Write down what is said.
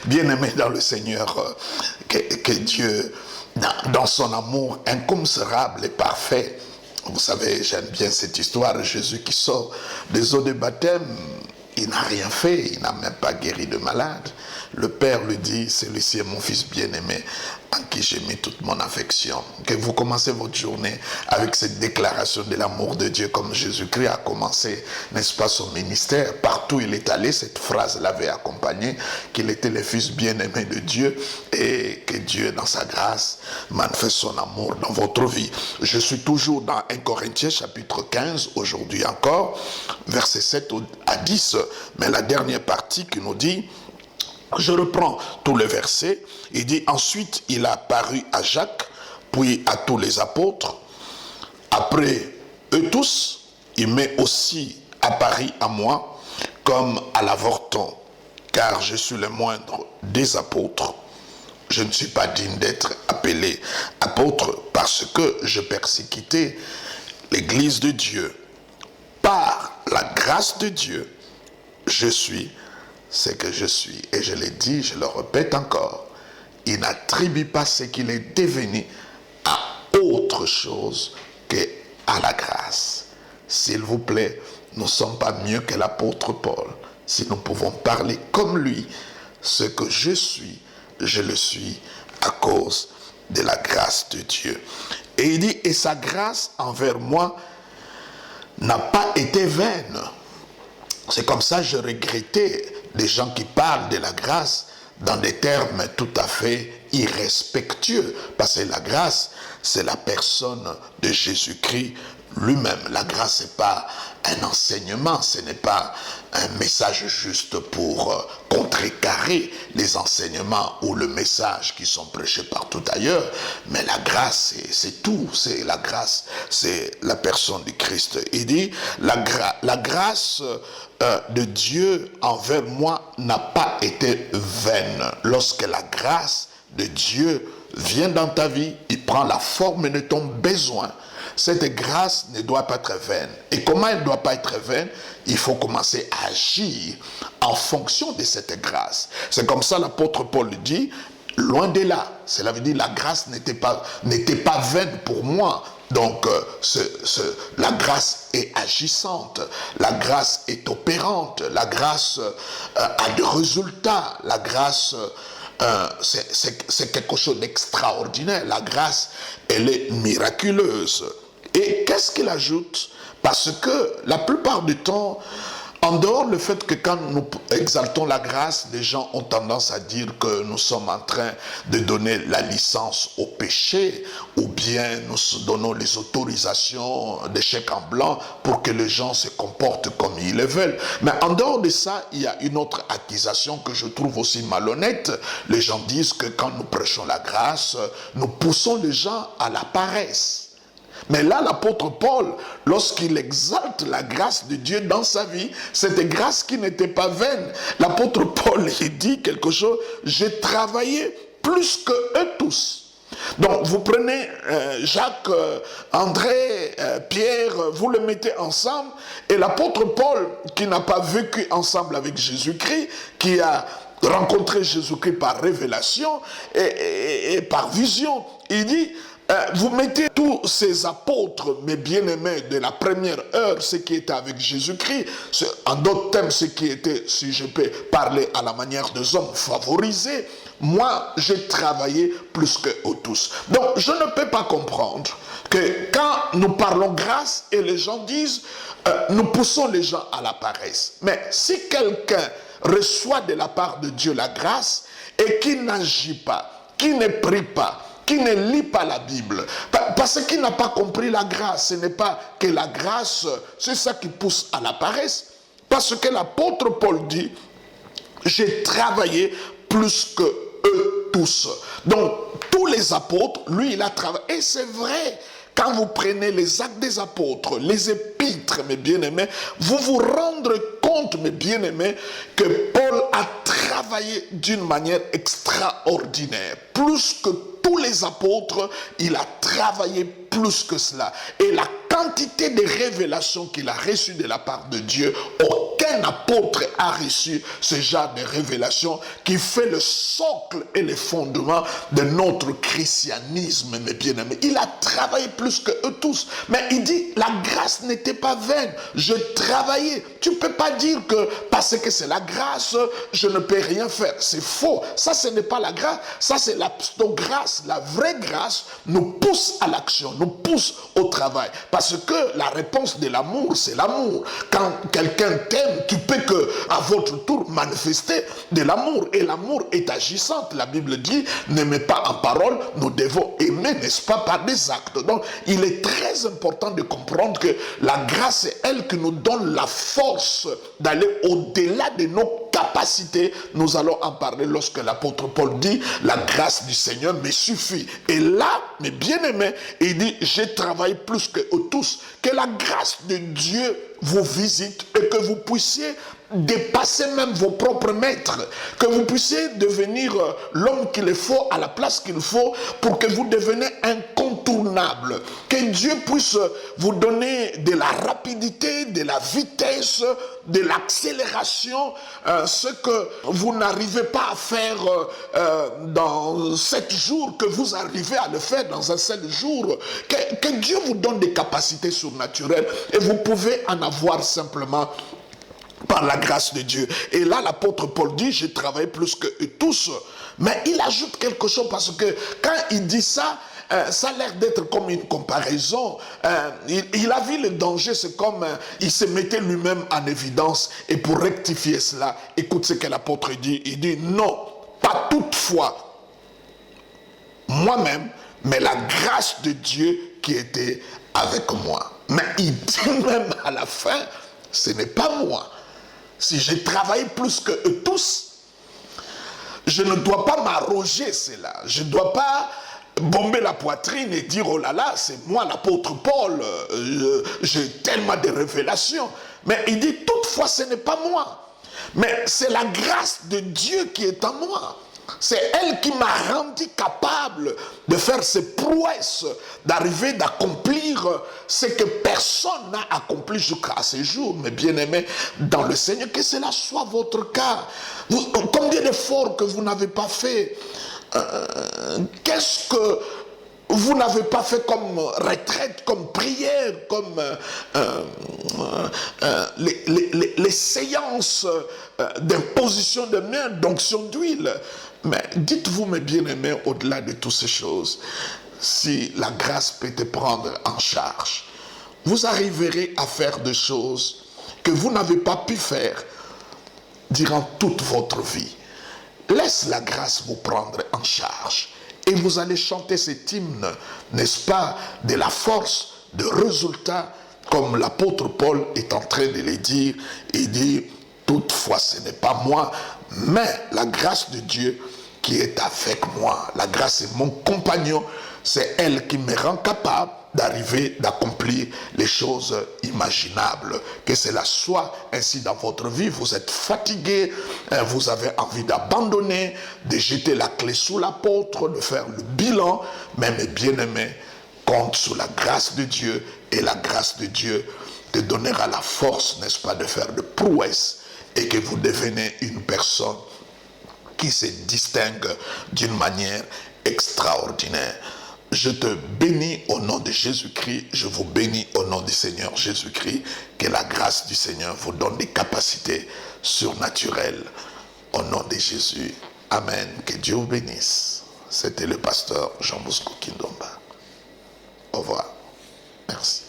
Bien-aimé dans le Seigneur, que Dieu, dans son amour incommensurable et parfait, vous savez, j'aime bien cette histoire de Jésus qui sort des eaux de baptême. Il n'a rien fait, il n'a même pas guéri de malade. Le Père lui dit, celui-ci est mon fils bien-aimé, en qui j'ai mis toute mon affection. Que vous commencez votre journée avec cette déclaration de l'amour de Dieu, comme Jésus-Christ a commencé, n'est-ce pas, son ministère. Partout où il est allé, cette phrase l'avait accompagné, qu'il était le fils bien-aimé de Dieu, et que Dieu, dans sa grâce, manifeste son amour dans votre vie. Je suis toujours dans 1 Corinthiens, chapitre 15, aujourd'hui encore, versets 7 à 10, mais la dernière partie qui nous dit, je reprends tout le verset, il dit, ensuite il a apparu à Jacques, puis à tous les apôtres, après eux tous, il m'est aussi apparu à moi, comme à l'avorton, car je suis le moindre des apôtres. Je ne suis pas digne d'être appelé apôtre parce que je persécutais l'église de Dieu. Par la grâce de Dieu, je suis ce que je suis. Et je l'ai dit, je le répète encore, il n'attribue pas ce qu'il est devenu à autre chose qu'à la grâce. S'il vous plaît, nous ne sommes pas mieux que l'apôtre Paul. Si nous pouvons parler comme lui, ce que je suis, je le suis à cause de la grâce de Dieu. Et il dit, et sa grâce envers moi n'a pas été vaine. C'est comme ça que je regrettais des gens qui parlent de la grâce dans des termes tout à fait irrespectueux. Parce que la grâce, c'est la personne de Jésus-Christ lui-même. La grâce, ce n'est pas un enseignement, ce n'est pas un message juste pour contrecarrer les enseignements ou le message qui sont prêchés partout ailleurs. Mais la grâce, c'est tout. C'est la grâce, c'est la personne du Christ. Il dit, la grâce de Dieu envers moi n'a pas été vaine. Lorsque la grâce de Dieu vient dans ta vie, il prend la forme de ton besoin. Cette grâce ne doit pas être vaine. Et comment elle ne doit pas être vaine? Il faut commencer à agir en fonction de cette grâce. C'est comme ça l'apôtre Paul dit, loin de là. Cela veut dire la grâce n'était pas vaine pour moi. Donc, la grâce est agissante, la grâce est opérante, la grâce a des résultats, la grâce c'est quelque chose d'extraordinaire. La grâce, elle est miraculeuse. Et qu'est-ce qu'il ajoute? Parce que la plupart du temps, en dehors du fait que quand nous exaltons la grâce, les gens ont tendance à dire que nous sommes en train de donner la licence au péché, ou bien nous donnons les autorisations de chèques en blanc pour que les gens se comportent comme ils le veulent. Mais en dehors de ça, il y a une autre accusation que je trouve aussi malhonnête. Les gens disent que quand nous prêchons la grâce, nous poussons les gens à la paresse. Mais là, l'apôtre Paul, lorsqu'il exalte la grâce de Dieu dans sa vie, cette grâce qui n'était pas vaine, l'apôtre Paul, il dit quelque chose, j'ai travaillé plus que eux tous. Donc, vous prenez Jacques, André, Pierre, vous le mettez ensemble, et l'apôtre Paul, qui n'a pas vécu ensemble avec Jésus-Christ, qui a rencontré Jésus-Christ par révélation et par vision, il dit, vous mettez tous ces apôtres, mes bien-aimés, de la première heure, ceux qui étaient avec Jésus-Christ, en d'autres termes, ceux qui étaient, si je peux parler à la manière des hommes favorisés, moi, j'ai travaillé plus qu'eux tous. Donc, je ne peux pas comprendre que quand nous parlons grâce et les gens disent, nous poussons les gens à la paresse. Mais si quelqu'un reçoit de la part de Dieu la grâce et qui n'agit pas, qui ne prie pas, qui ne lit pas la Bible, parce qu'il n'a pas compris la grâce. Ce n'est pas que la grâce, c'est ça qui pousse à la paresse. Parce que l'apôtre Paul dit, j'ai travaillé plus que eux tous. Donc, tous les apôtres, lui, il a travaillé. Et c'est vrai, quand vous prenez les actes des apôtres, les épîtres, mes bien-aimés, vous vous rendrez compte, mes bien-aimés, que Paul a travaillé d'une manière extraordinaire. Plus que tous les apôtres, il a travaillé plus que cela. Et la quantité de révélations qu'il a reçues de la part de Dieu ont Aucun apôtre a reçu ce genre de révélation qui fait le socle et les fondements de notre christianisme, mes bien-aimés. Il a travaillé plus que eux tous. Mais il dit, la grâce n'était pas vaine. Je travaillais. Tu ne peux pas dire que parce que c'est la grâce, je ne peux rien faire. C'est faux. Ça, ce n'est pas la grâce. Ça, c'est la pseudo-grâce. La vraie grâce nous pousse à l'action, nous pousse au travail. Parce que la réponse de l'amour, c'est l'amour. Quand quelqu'un t'aime, tu peux que, à votre tour, manifester de l'amour. Et l'amour est agissante. La Bible dit, n'aimez pas en parole, nous devons aimer, n'est-ce pas, par des actes. Donc, il est très important de comprendre que la grâce, c'est elle qui nous donne la force d'aller au-delà de nos capacités. Nous allons en parler lorsque l'apôtre Paul dit, la grâce du Seigneur me suffit. Et là, mes bien-aimés, il dit, je travaille plus que eux tous. Que la grâce de Dieu vous visite et que vous puissiez dépasser même vos propres maîtres, que vous puissiez devenir l'homme qu'il faut à la place qu'il faut pour que vous deveniez incontournable, que Dieu puisse vous donner de la rapidité, de la vitesse, de l'accélération, ce que vous n'arrivez pas à faire dans 7 jours, que vous arrivez à le faire dans un seul jour, que Dieu vous donne des capacités surnaturelles et vous pouvez en avoir simplement par la grâce de Dieu. Et là, l'apôtre Paul dit, j'ai travaillé plus que eux tous. Mais il ajoute quelque chose parce que quand il dit ça, ça a l'air d'être comme une comparaison. Il a vu le danger, c'est comme il se mettait lui-même en évidence. Et pour rectifier cela, écoute ce que l'apôtre dit. Il dit, non, pas toutefois moi-même, mais la grâce de Dieu qui était avec moi. Mais il dit même à la fin, ce n'est pas moi. Si j'ai travaillé plus que eux tous, je ne dois pas m'arroger cela. Je ne dois pas bomber la poitrine et dire, oh là là, c'est moi l'apôtre Paul, j'ai tellement de révélations. Mais il dit, toutefois, ce n'est pas moi. Mais c'est la grâce de Dieu qui est en moi. C'est elle qui m'a rendu capable de faire ces prouesses, d'arriver d'accomplir ce que personne n'a accompli jusqu'à ce jour. Mais bien aimés dans le Seigneur, que cela soit votre cas. Combien d'efforts que vous n'avez pas fait, qu'est-ce que vous n'avez pas fait comme retraite, comme prière, comme les séances d'imposition de main, d'onction d'huile. Mais dites-vous, mes bien-aimés, au-delà de toutes ces choses, si la grâce peut te prendre en charge, vous arriverez à faire des choses que vous n'avez pas pu faire durant toute votre vie. Laisse la grâce vous prendre en charge. Et vous allez chanter cet hymne, n'est-ce pas, de la force, de résultats, comme l'apôtre Paul est en train de le dire. Il dit, toutefois ce n'est pas moi, mais la grâce de Dieu qui est avec moi. La grâce est mon compagnon, c'est elle qui me rend capable d'arriver, d'accomplir les choses imaginables. Que cela soit ainsi dans votre vie. Vous êtes fatigué, vous avez envie d'abandonner, de jeter la clé sous l'apôtre, de faire le bilan. Mais mes bien-aimés, compte sur la grâce de Dieu, et la grâce de Dieu te donnera la force, n'est-ce pas, de faire de prouesses, et que vous devenez une personne qui se distingue d'une manière extraordinaire. Je te bénis au nom de Jésus-Christ, je vous bénis au nom du Seigneur Jésus-Christ, que la grâce du Seigneur vous donne des capacités surnaturelles au nom de Jésus. Amen. Que Dieu vous bénisse. C'était le pasteur Jean Bosco Kindomba. Au revoir. Merci.